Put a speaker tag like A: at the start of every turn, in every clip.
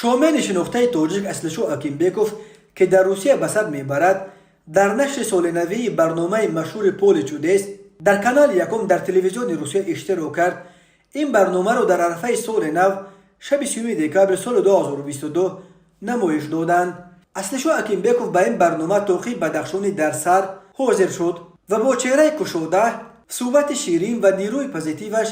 A: شومن شناخته تاجیک اصلشو اکینبکوف که در روسیه به سر میبرد در نشر سالنوی برنامه مشهور پول چودس در کانال یکم در تلویزیون روسیه اشتراک کرد. این برنامه رو در عرفه سال نو شب 30 دکبر سال 2022 نمایش دادند. اصلشو اکینبکوف به این برنامه توقی بدخشانی در سر حاضر شد و با چهره کشوده، صحبت شیرین و نیروی پوزیتیوش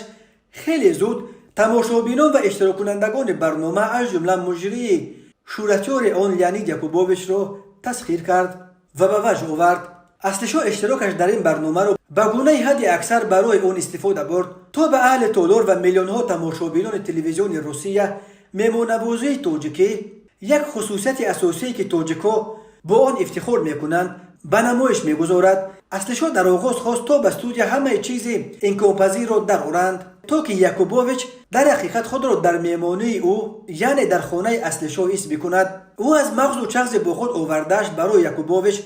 A: خیلی زود تماشابینان و اشتراک کنندگان برنامه از جمله مجری شورچور آن لئونید یاکوبوویچ را تسخیر کرد و به وجه آورد. اصلشو اشتراکش در این برنامه رو به گونه حد اکثر برای اون استفاده برد تا به اهل تالار و میلیون ها تماشابینان تلویزیون روسیه مهمانوازی تاجیکی، یک خصوصیت اساسی که تاجیک‌ها با آن افتخار میکنند، به نمایش میگذارد. اصلشو در آغاز خواست تا به استودیو همه چیز امکان‌پذیر را درآورند تا که یاکوبوویچ در حقیقت خود را در میهمانی او یعنی در خانه اصلشو حس بکند. او از مغز و چغز با خود آوردهش برای یاکوبوویچ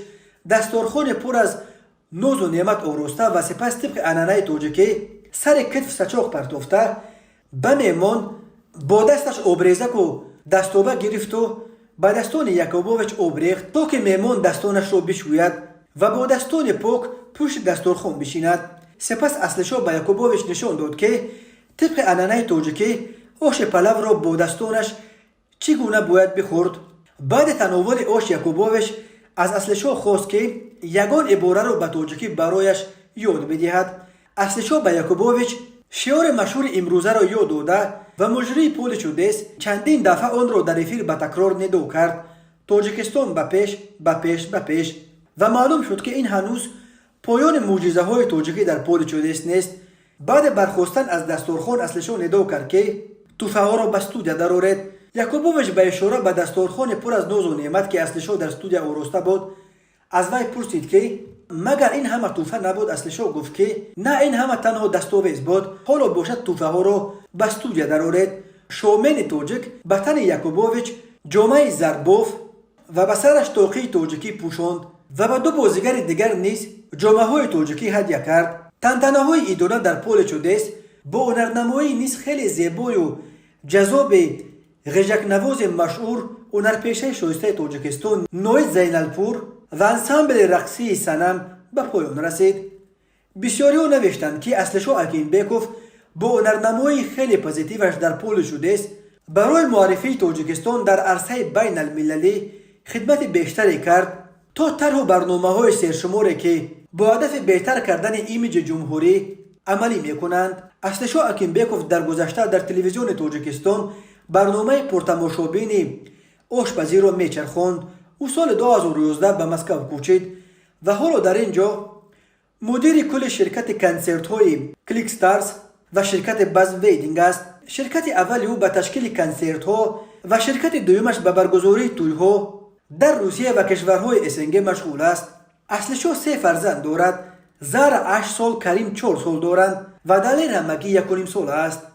A: دستارخوان پر از نوز و نعمت آراسته و سپس طبق عنعنه تاجیکی سر کتف سچاق پرتافته به میهمان با دستش آبریزک و دستابه گرفت و با دستان یاکوبوویچ آب ریخت تا که میهمان دستانش را بشوید و با دستان پاک پشت دستارخوان بشیند. سپس اصلشو به یاکوبوویچ نشان داد که طبق عنعنه تاجیکی آش پلو را با دستانش چگونه باید بخورد. بعد تناول آش یاکوبوویچ از اصلشو خواست که یگان عباره را به تاجیکی برایش یاد بدهد. اصلشو به یاکوبوویچ شعار مشهور امروزه را یاد داده و مجری پول چودس چندین دفعه آن را در افیر به تکرار ندا کرد: تاجیکستان به پیش، به پیش، به پیش. و معلوم شد که این هنوز پایان معجزه های تاجیکی در پول چودس نیست. بعد برخاستن از دستارخوان اصلشو ندا کرد که توفه ها را به استودیو درآورید. یاکوبوویچ به اشاره به دستارخوان پر از ناز و نعمت که اصلشو در استودیو آراسته بود از وی پرسید که مگر این همه توفه نبود؟ اصلشو گفت که نه، این همه تنها دستاویز بود، حالا باشد توفه ها را به استودیو درآورید. شومن تاجیک به تن یاکوبوویچ جامه زرباف و به سرش طاقی تاجیکی پوشاند و به دو بازیگر دیگر نیز جامه های تاجیکی هدیه کرد. تنتنه های ایدانه در پول چودس با هنرنمایی نیز خیلی زیبای و جذاب غژک نواز مشهور هنرپیشه شایسته تاجیکستان نوید زینالپور و انسامبل رقصی صنم به پایان رسید. بسیاری ها نوشتند که اصلشو اکینبکوف با هنرنمایی خیلی پوزیتیوش در پول چودس برای معرفی تاجیکستان در عرصه بین المللی خدمت بیشتری کرد تا طرح برنامه‌های سرشماری که با هدف بهتر کردن ایمیج جمهوری عملی میکنند. اصلشو اکینبکوف در گذشته در تلویزیون تاجیکستان برنامه پرتماشابین آشپزی را میچرخاند. او سال 2011 به مسکو کوچید و حالا در اینجا مدیر کل شرکت کنسرت های کلیک ستارز و شرکت باز ویدینگ است. شرکت اولی او به تشکیل کنسرت ها و شرکت دومش به برگزاری توی ها در روسیه و کشورهای اسنگ مشغول است. اصلشو 3 فرزند دارد. زهرا 8 سال، کریم 4 سال دارند و دلیر همگی 1.5 سال است.